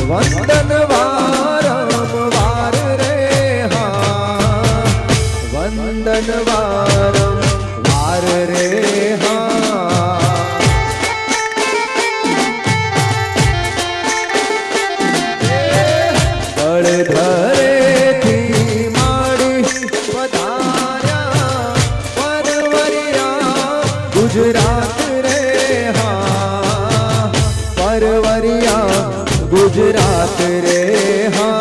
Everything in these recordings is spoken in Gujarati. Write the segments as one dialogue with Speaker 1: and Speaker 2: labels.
Speaker 1: વંદન વારંવાર રે હા, વંદન વારંવાર રે હા. દળધરેથી માડી પધાર્યા પરવરિયા ગુજરાત રે હા, પરવરિયા ગુજરાત રે હા.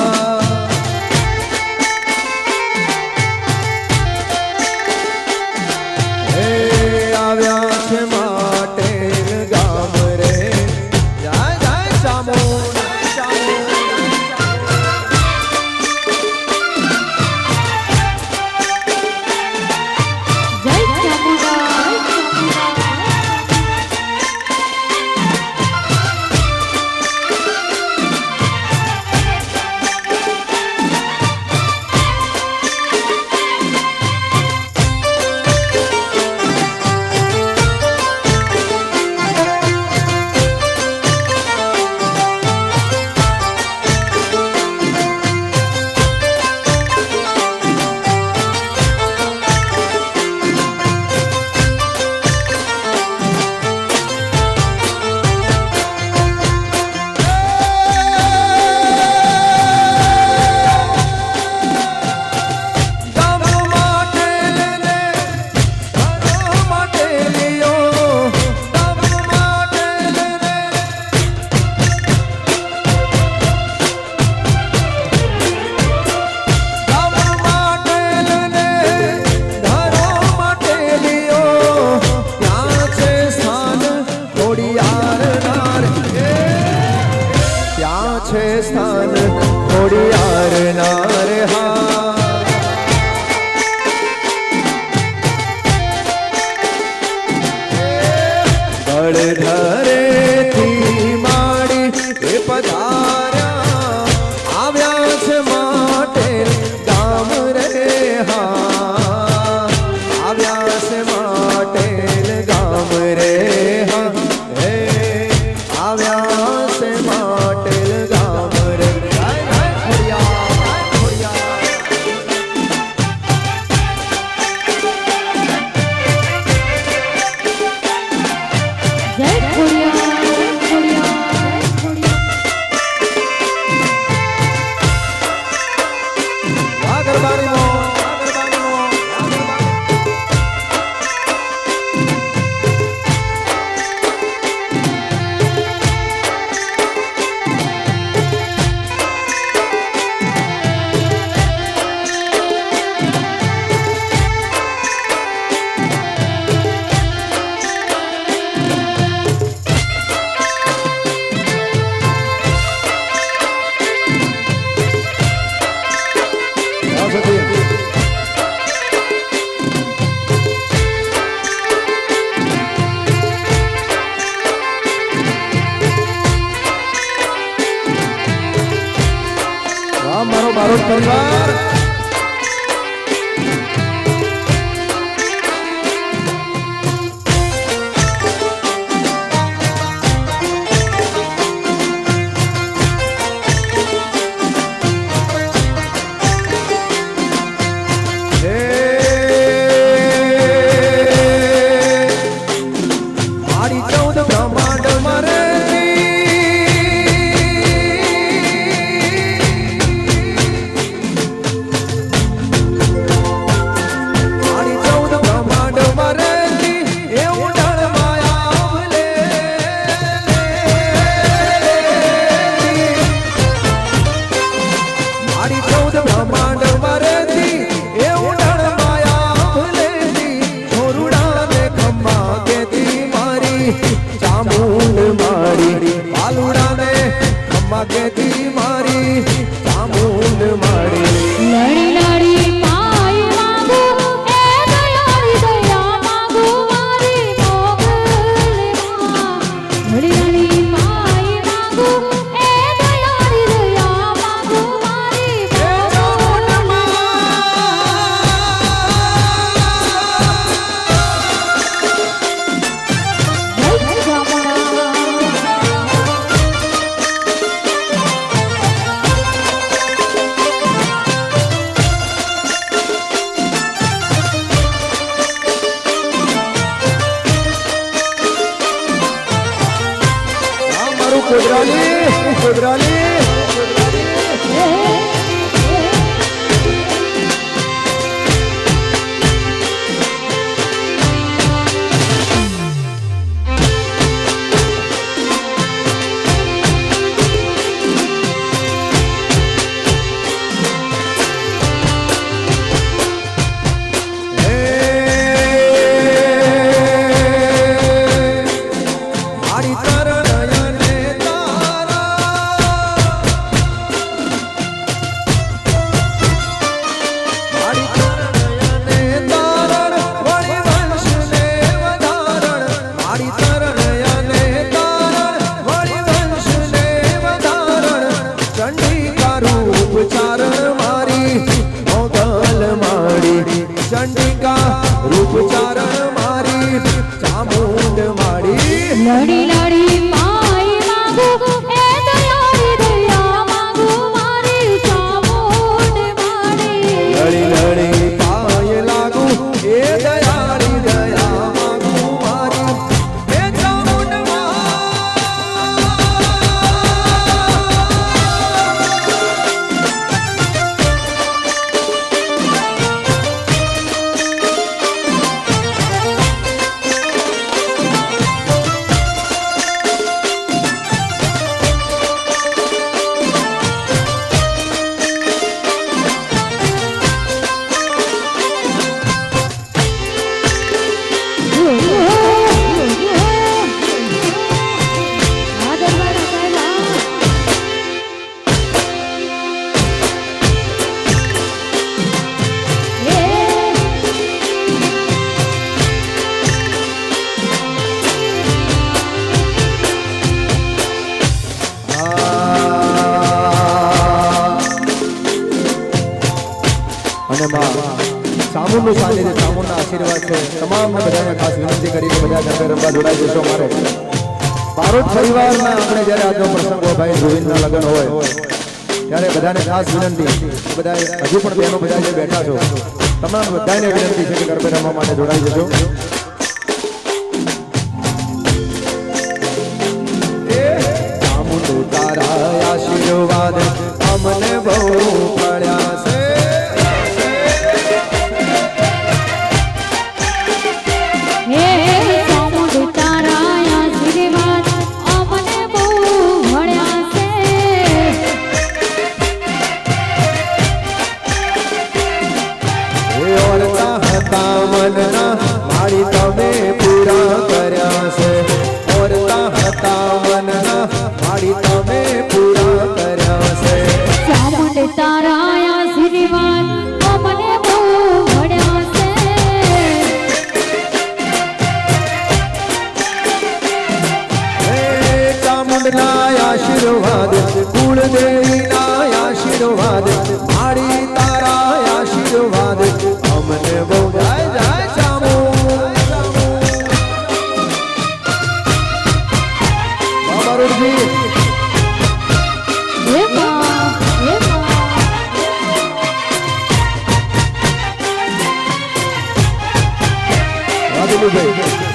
Speaker 1: હે આવ્યા છે માટે ગામ રે, જય જય ચામુંડ ચામુંડ. છે સ્થાન ખોડિયાર નાર હા. દળધરેથી માડી એ પધાર્યા આવ્યા છે માટે ગામ રે હા, આવ્યા છે માટે ગામ રે હા. હે આવ્યા છે માટે મારો બારોટ પરિવાર. મારી 14 બ્રહ્માંડ મારે ચામુંડ મારી પાલુડા ને ખમ્મા કેતી મારી ચામુંડ મારી.
Speaker 2: લડી લડી પાઈ માંગુ એ દયાળી દયા માંગુ મારી મોગલમાં. લડી લડી પાઈ માંગુ એ દયાળી દયા માંગુ મારી મોગલમાં. જય જય ચામુંડા.
Speaker 1: કુદરાલી ચંડિકા રૂપ ચારણ મારી ચામુંડ માડી
Speaker 2: લડી લડી પાય માંગુ એ દયાળી દયા માંગુ મારી ચામુંડ માડી
Speaker 1: લડી લડી પાય લાગુ એ દયાળી દયા માંગુ મારી એ ચામુંડ અને માં ચામુંડનું સાનિધ્ય ચામુંડના આશીર્વાદ છે તમામને બધાને ખાસ વિનંતી કરીને બધા ગરબે રમવા જોડાઈ જશો મારે બારોટ પરિવારના આપણે જ્યારે આજનો પ્રસંગ હોય ભાઈ ગોવિંદના લગ્ન હોય ત્યારે બધાને ખાસ વિનંતી બધા હજુ પણ બહેનો બધા જે બેઠા છો તમામ બધાને વિનંતી છે કે ગરબે રમવા માટે જોડાઈ જશો ચામુંડ તારા આશીર્વાદ અમને બહુ મળ્યા છે
Speaker 2: હે ચામુંડ તારા આશીર્વાદ અમને બહુ મળ્યા છે
Speaker 1: ઓરતા હતા મનના મારી તમે પૂરા કર્યા છે ઓરતા હતા મનના મારી તમે પૂરા કર્યા છે
Speaker 2: ચામુંડ તારા આશીર્વાદ અમને બહુ મળ્યા છે
Speaker 1: હે ચામુંડના આશીર્વાદ કુળદેવીના આશીર્વાદ મારી તારા આશીર્વાદ અમને બહુ જાય જાય ચામુંડ બાબારુજી
Speaker 2: હે માં હે માં
Speaker 1: વાદલુભાઈ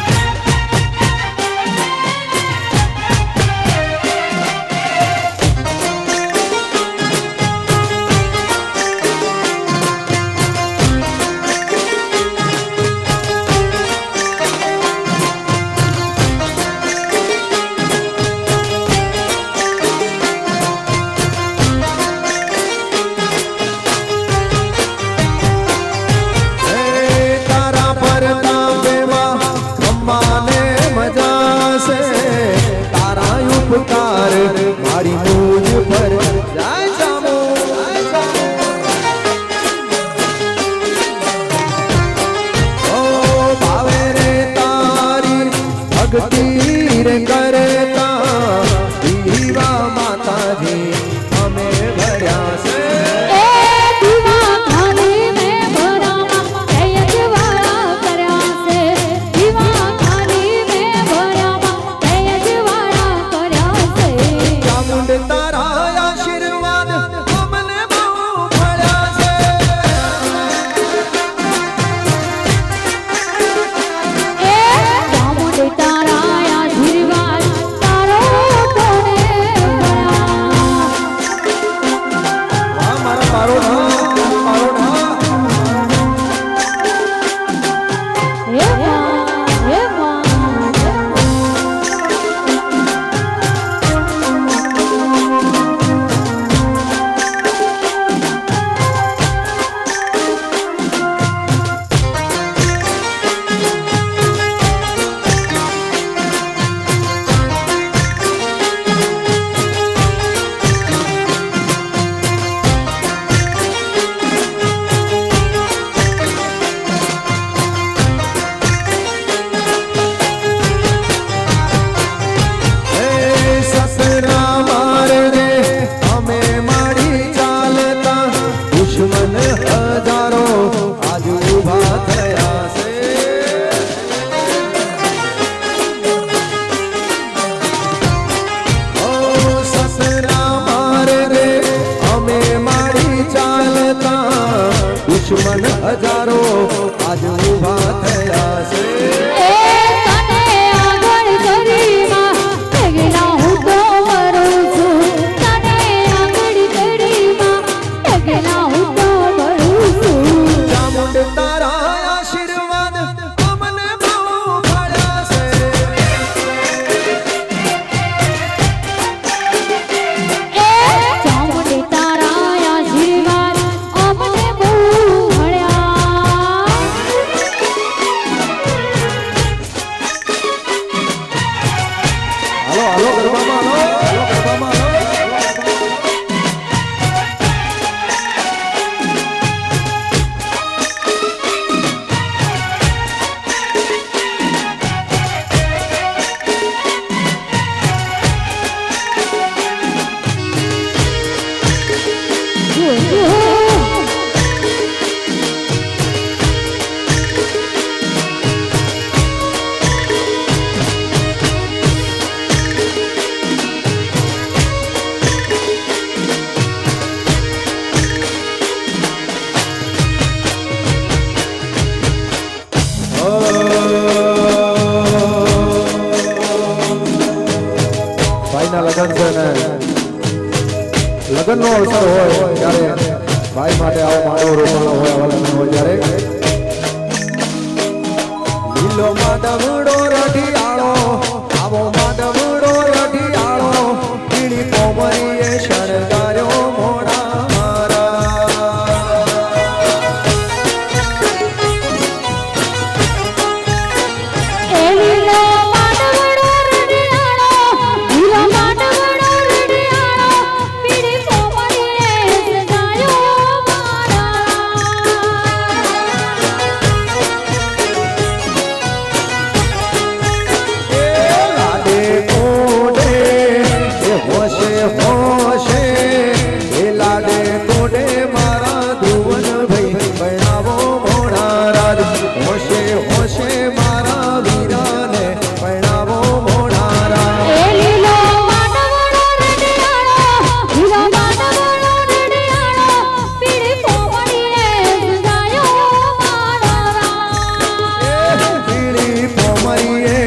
Speaker 1: દુશ્મન હજારો આજ ઊભા થયા છે
Speaker 2: એ તને આગળ કરીમાં એકલા હું તો મરું છું. તને આગળ કરીમાં એકલા હું તો મરું છું.
Speaker 1: ચામુંડ તારા આશીર્વાદ અમને બહુ મળ્યા છે
Speaker 2: એ ચામુંડી તારા આશીર્વાદ અમને બહુ મળ્યા.
Speaker 1: હાલો હાલો ગરબામાં હાલો ગરબામાં હાલો ભાઈના લગ્ન છે ને લગ્નનો અવસર હોય ત્યારે ભાઈ માટે આવો માંડવો રોપાણો હોય આવા લગ્ન હોય ત્યારે લીલો માંડવડો રઢિયાળો આવો માંડવડો રઢિયાળો પીળી કોમરીએ શણગાર્યો મોડા
Speaker 2: એ લીલો માંડવડો રડિયાળો, લીલો માંડવડો રડિયાળો, પીળી કોમળીએ સજાયો
Speaker 1: લાડે કોડે એ હોશે હોશે એ લાડે કોડે મારા ધુવન ભાઈ બનાવો મોડા રાજ હોશે હોશે મારા વીરાને બનાવો મોડા રાજ
Speaker 2: એ લીલો માંડવડો રડિયાળો, લીલો માંડવડો રડિયાળો, પીળી કોમળીએ સજાયો
Speaker 1: પીળી પોમરીએ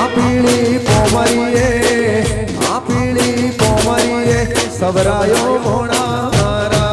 Speaker 1: આ પીળી પોમરીએ આ પીળી પોમરીએ સવરાયો મોડા મારા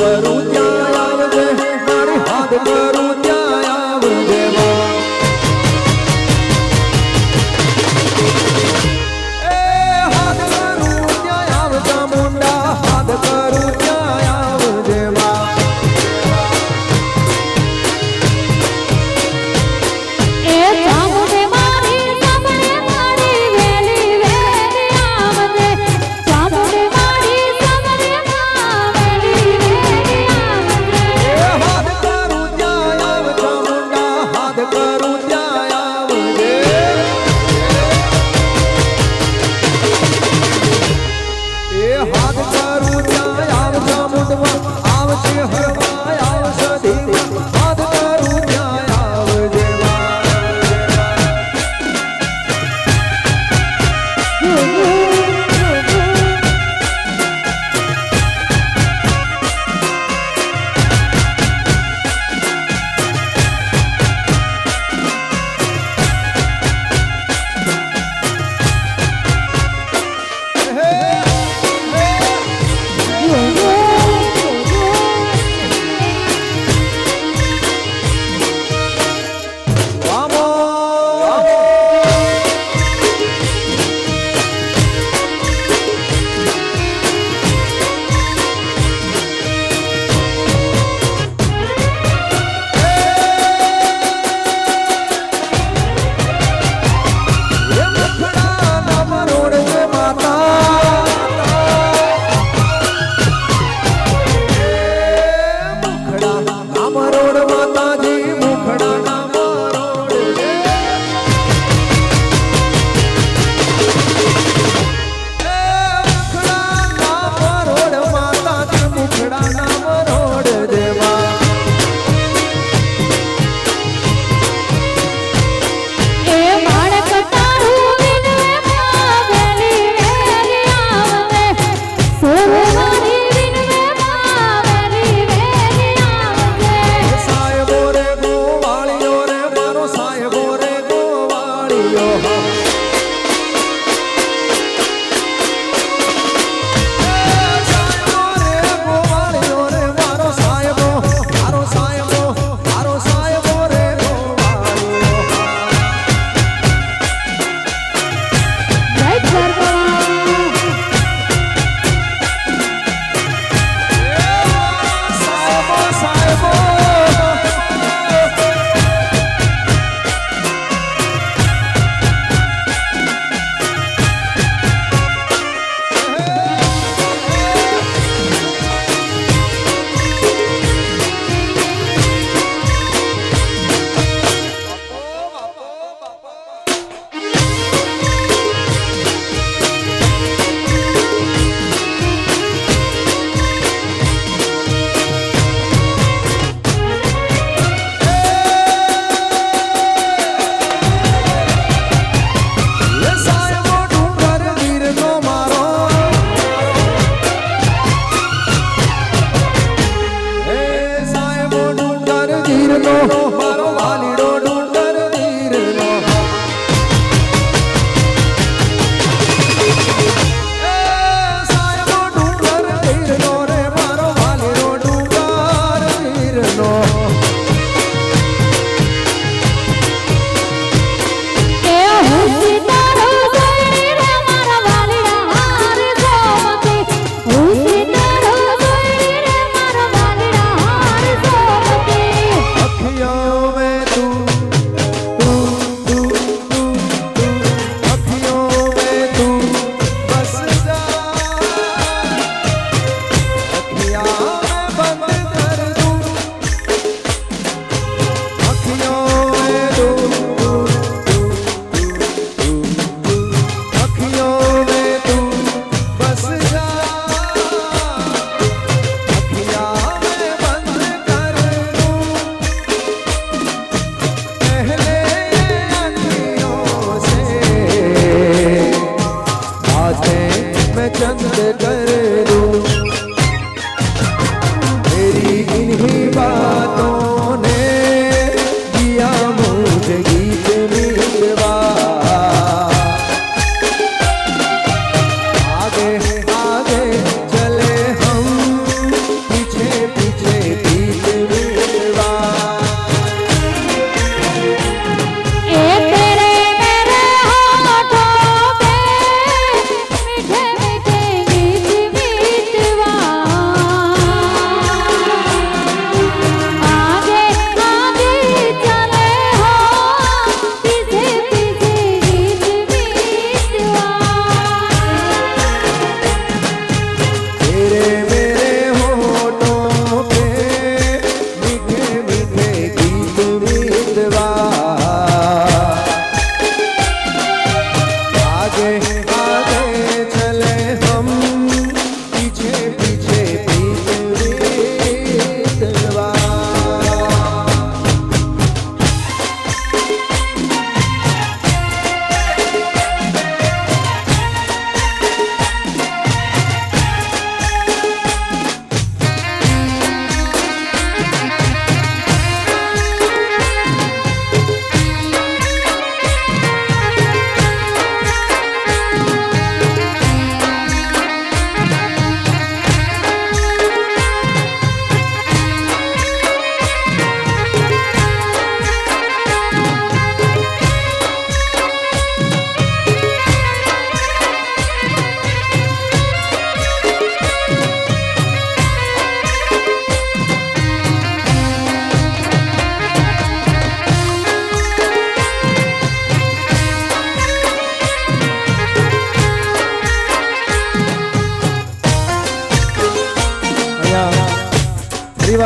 Speaker 1: કરું ત્યાં આવજે મારી હાથ કરું ત્યાં આવજે માં. એ હાથ કરું ત્યાં આવજા મુંડા હાથ કરું ત્યાં આવજે માં.
Speaker 2: એ ચામુંડે મારી સાંભળે મારી વેલી વેલી આવજે ચામુંડે મારી સાંભળે વેલી વેલી આવજે
Speaker 1: એ હાથ કરું ત્યાં આવજા મુંડા હાથ કરું ત્યાં આવજે. એ હાથ કરું ત્યાં આવજા મુંડવા આવશે હરવા આવશે ધીમા હાથ કરું ત્યાં આવજે માં.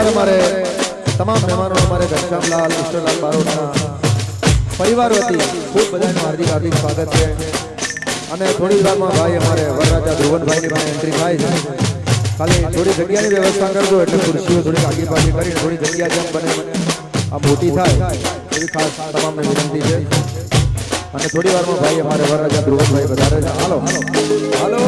Speaker 1: પરિવાર અમારે તમામ મહેમાનો અમારે ઘનશ્યામલાલ ઈશ્વરલાલ બારોટના પરિવાર વતી ખૂબ બધાનું હાર્દિક હાર્દિક સ્વાગત છે અને થોડી વારમાં ભાઈ અમારે વરરાજા ધ્રુવનભાઈની પાસે એન્ટ્રી થાય છે ખાલી થોડી જગ્યાની વ્યવસ્થા કરજો એટલે ખુરશીઓ થોડી આગી પાછી કરીને થોડી જગ્યા જેમ બને આ મોટી થાય એવી ખાસ તમામને વિનંતી છે અને થોડી વારમાં ભાઈ અમારે વરરાજા ધ્રુવનભાઈ વધારે છે હાલો હાલો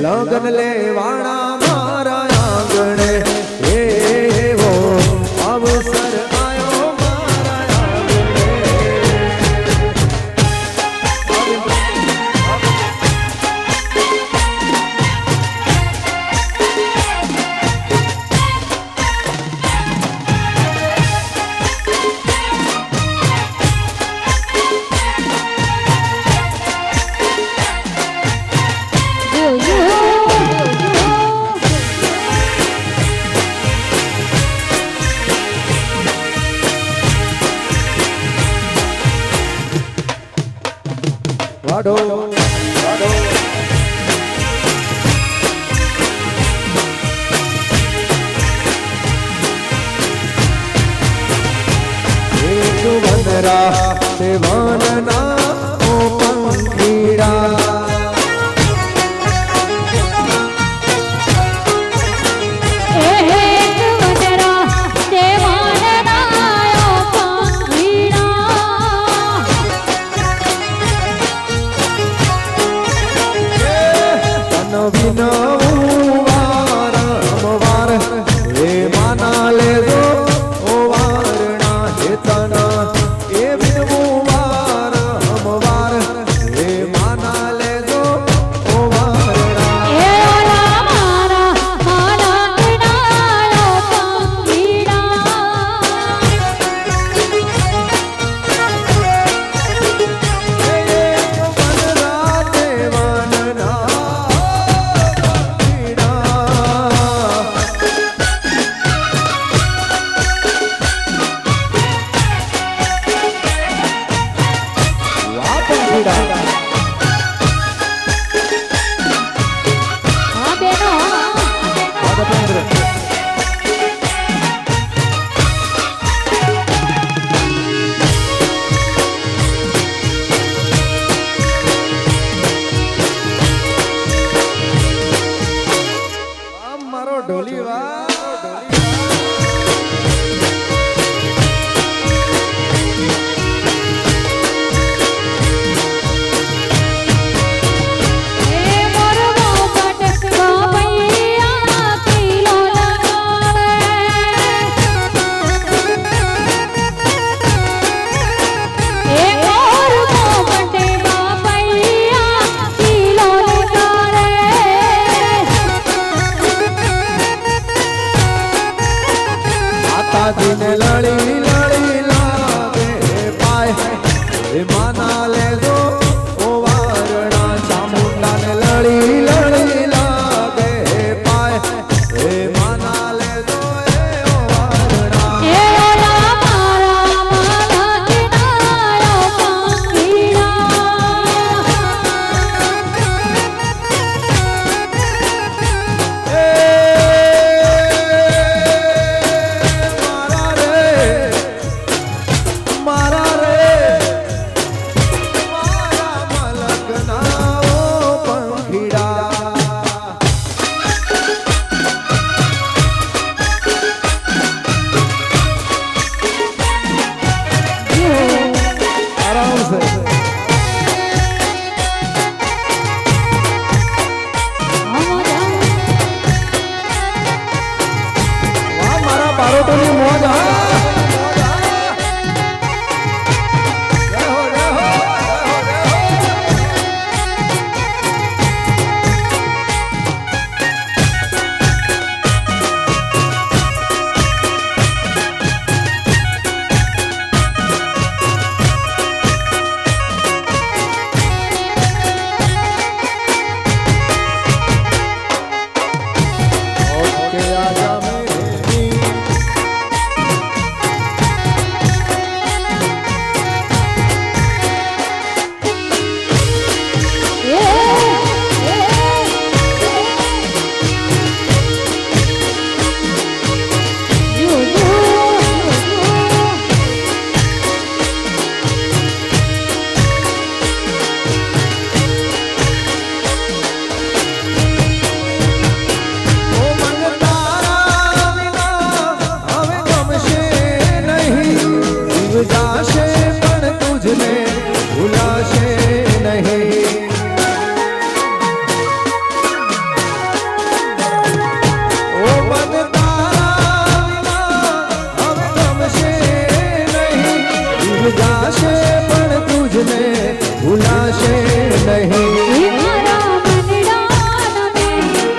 Speaker 1: લગન લેવાણા મારા આંગણે એવો અવસર આયો મારા આંગણે વાડો વાડો એક વનરા તે વનના ઓ પંખીડા એ વિનવું વાર ઢોલી વાળો
Speaker 2: એ મોર મોપટ બાપૈયા કિલો લગાવે એ મોર મોપટ બાપૈયા કિલો લગાવે
Speaker 1: માતાજીને લડી લડી લાગે પાય એ માના લેજો ઓ વારણા ચામુંડાને લડી લડી લાગે પાય એ માના લેજો એ ઓ વારણા
Speaker 2: એ ઓલા મારા માલા કિનારો
Speaker 1: મારા રે મારા મલકના ઓ પંખીડા આરામ સે વાહ મારા બારોટોની મોજ હા જય હો જય હો જય હો જય હો ઓકે આજા મેરી ઓ મન તારા વિના હવે ગમશે નહીં જીવ જાશે પણ તુજને ભૂલાશે નહીં ઓ મન તારા વિના હવે ગમશે નહીં જીવ જાશે પણ તુજને ભૂલાશે નહીં
Speaker 2: મારા મનડાના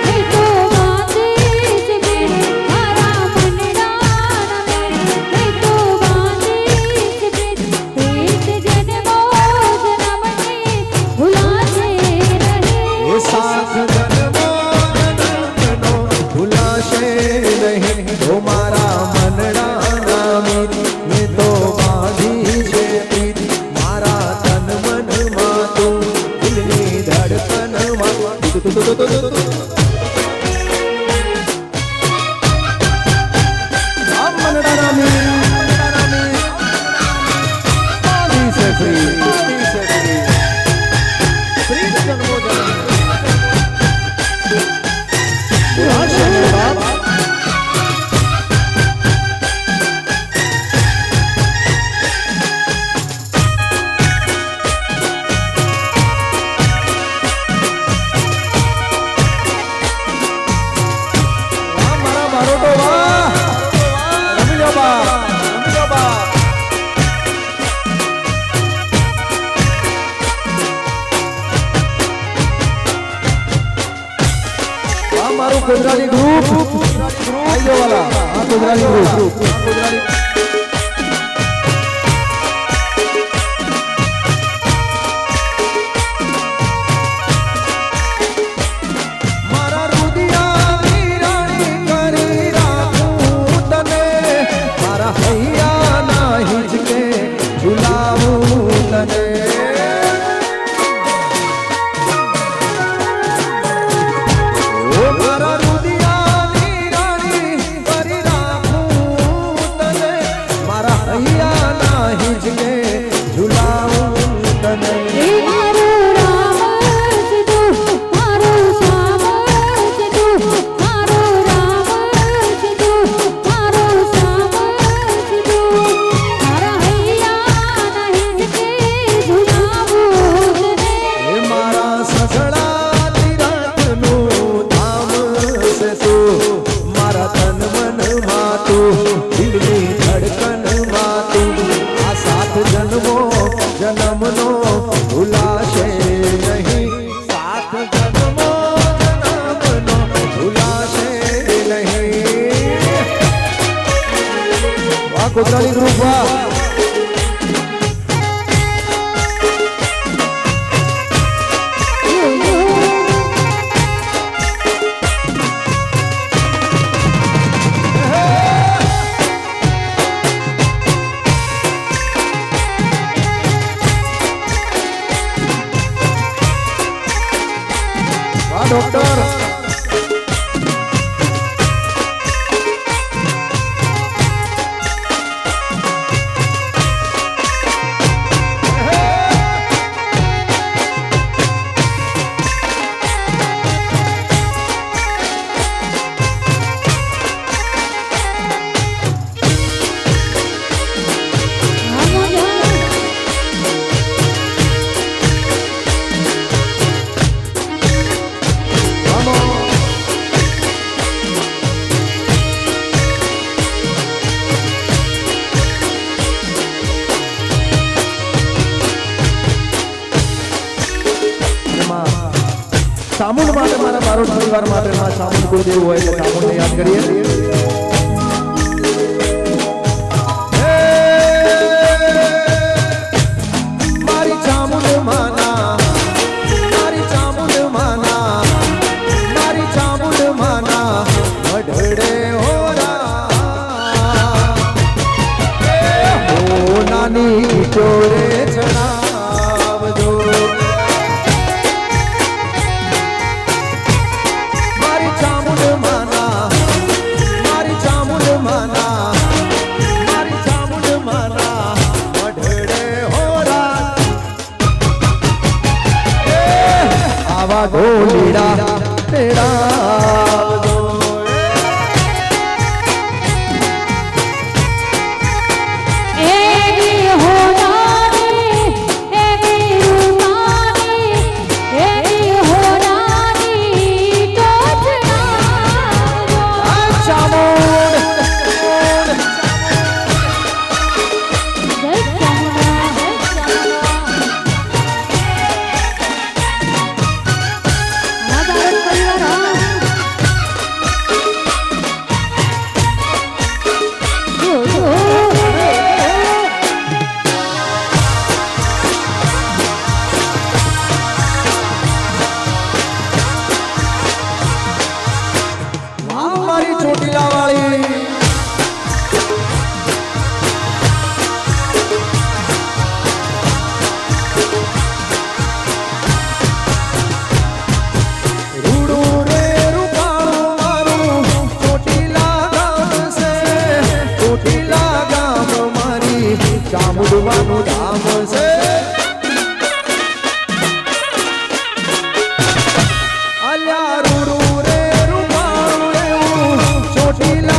Speaker 2: મે તો બાંધી જ બેન મારા મનડાના મે તો બાંધી જ બેન એક જન્મો જન્મની ભૂલાશે નહીં
Speaker 1: એ સાથ જન્મો જન્મનો ભૂલાશે નહીં ઓ મારા મનડાના મીત મેં તો બાંધી છે પ્રીત મારા તન મનમાં તું દિલની ધડકનમાં આ મનડાના મીત બાંધી છે પ્રીત બાંધી છે પ્રીત પ્રીત જન્મો જન્મ ભૂલાશે નહીં બાપ વાહ મારા બારોટો વાહ રમી લો બાપ રમી લો બાપ આ મારું ગુજરાતી ગ્રુપ આઈઓ વાલા આ ગુજરાતી ગ્રુપ મારા રુદિયાની રાણી કરી રાખું તને મારા હૈયાના હિંચકે ઝુલાવું તને ઓ મારા રુદિયાની રાણી કરી રાખું તને કોતરાલી ગ્રુપ વાહ વાહ ડોક્ટર ચામુંડ માટે મારા બારોટ પરિવાર માટે ચામુંડ કુળદેવ હોય એટલે ચામુંડને યાદ કરીએ મારી ચામુંડ માના મારી ચામુંડ માના મારી ચામુંડ માના અઢળે હોરા ઓ નાની ચોરે ચડાવજો ગોલીડા તેડા
Speaker 2: એવી હોનારી એવી રૂપાની એવી હોનારી ટોચના
Speaker 1: ચામુંડ
Speaker 2: જય ચામુંડા
Speaker 1: મારી ચોટીલા વાળી રૂડું રે રૂપાળું મારું ચોટીલા ગામ છે ચોટીલા ગામ મારી ચામુંડવાનું ધામ છે અલ્યા રૂડું રે રૂપાળું એવું ચોટીલા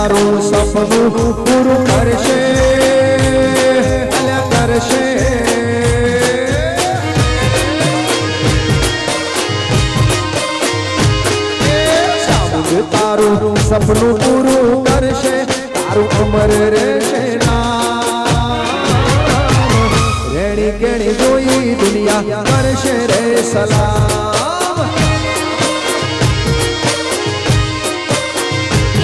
Speaker 1: તારું સપનું પૂરું કરશે અલ્યા કરશે તારું સપનું પૂરું કરશે તારું અમર રહેશે રેણી કેણી જોઈ દુનિયા કરશે રે સલામ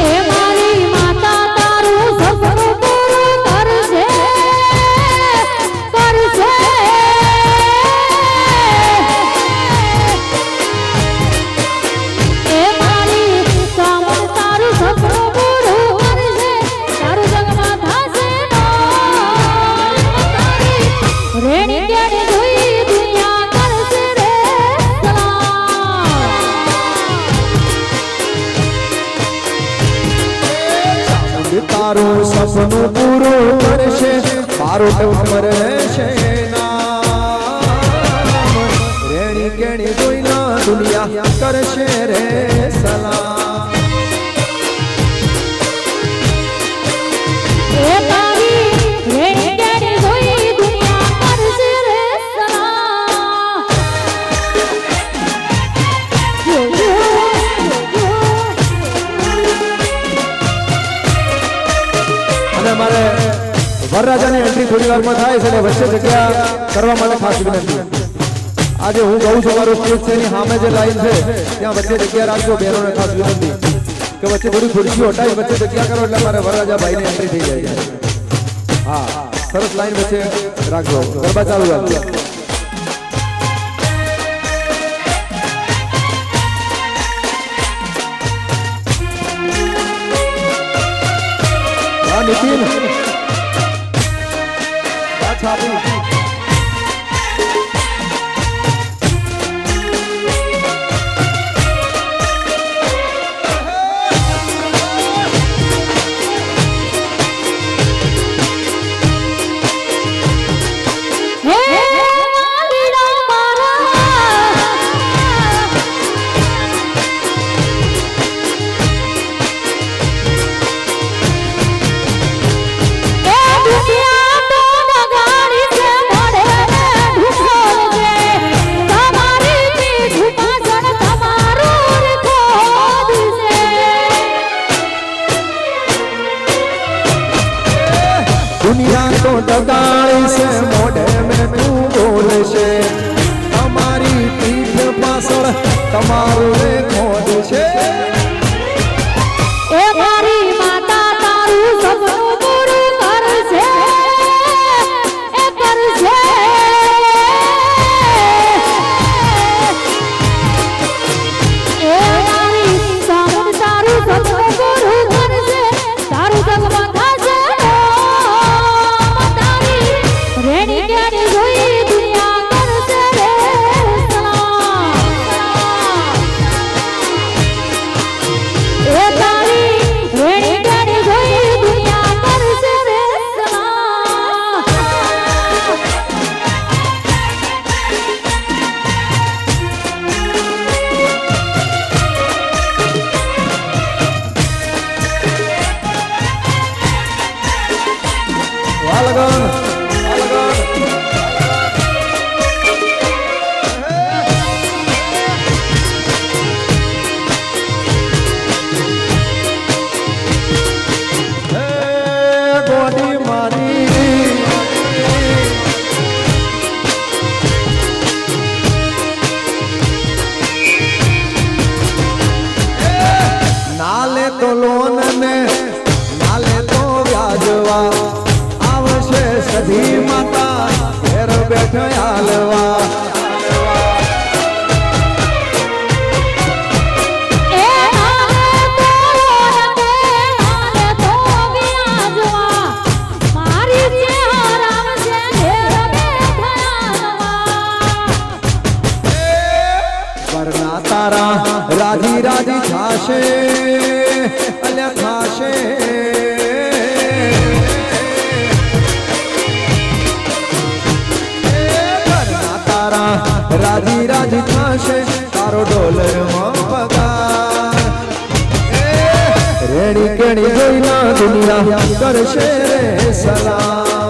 Speaker 2: એ મારી માતા તારું સપનું પૂરું કરશે કરશે એ મારી સામું તારું સપનું પૂરું કરશે તારું જગમાં થશે રેણી કેણી જોઈ દુનિયા કરશે રે સલામ
Speaker 1: તારું સપનું પૂરું કરશે તારું અમર રહેશે રેણી કેણી જોઈ ના દુનિયા કરશે રે સલામ
Speaker 2: એ તારી રેણી કેણી જોઈ દુનિયા કરશે રે સલામ
Speaker 1: અને મારે વરરાજાની એન્ટ્રી થોડી વારમાં થાય છે એટલે વચ્ચે જગ્યા કરવા માટે ખાસ વિનંતી આજે હું કહું છું મારું સ્ટેજ છે એની સામે જે લાઈન છે ત્યાં વચ્ચે જગ્યા રાખજો બહેનોને ખાસ વિનંતી કે વચ્ચે થોડી ખુરશીઓ હટાવી વચ્ચે જગ્યા કરો એટલે મારે વરરાજા ભાઈને એન્ટ્રી થઈ જાય હા સરસ લાઈન વચ્ચે રાખજો ગરબા ચાલુ રાખજો હા નીતિન છાપી
Speaker 2: હે મારીડા મારા એ દુનિયા તો નગાડી છે મોઢે ઢૂંઢો છે તમારી પીઠ પાછળ તમારું ખોદ છે
Speaker 1: દુનિયા તો ડગાળી છે મોઢે મેં તું બોલશે તમારી પીઠ પાછળ તમારું રે ખોદ છે
Speaker 2: એ મારી માતા તારું સપનું પૂરું કરશે એ કરશે એ મારી સામું તારું સપનું પૂરું કરશે તારું જગમાં થશે તારી રેણી કેણી જોઈ દુનિયા કરશે રે સલામ એ તારી રેણી કેણી જોઈ દુનિયા કરશે રે સલામ
Speaker 1: વાલગન ગોડી મારી નાલે તો લોન ને નાલે તો વ્યાજવા આવશે સધી માતા ઘેર બેઠ હાલવા
Speaker 2: એ હાલે તો વ્યાજવા મારી ચહેરામ છે ઘેર બેઠા
Speaker 1: વરના તારા રાજી રાજી થાશે અલ્યા થાશે વરના તારા રાજી રાજી થાશે તારો ડોલરમાં પગાર રેડી કે વેચણી જોઈ ના દુનિયા કરશે રે સલામ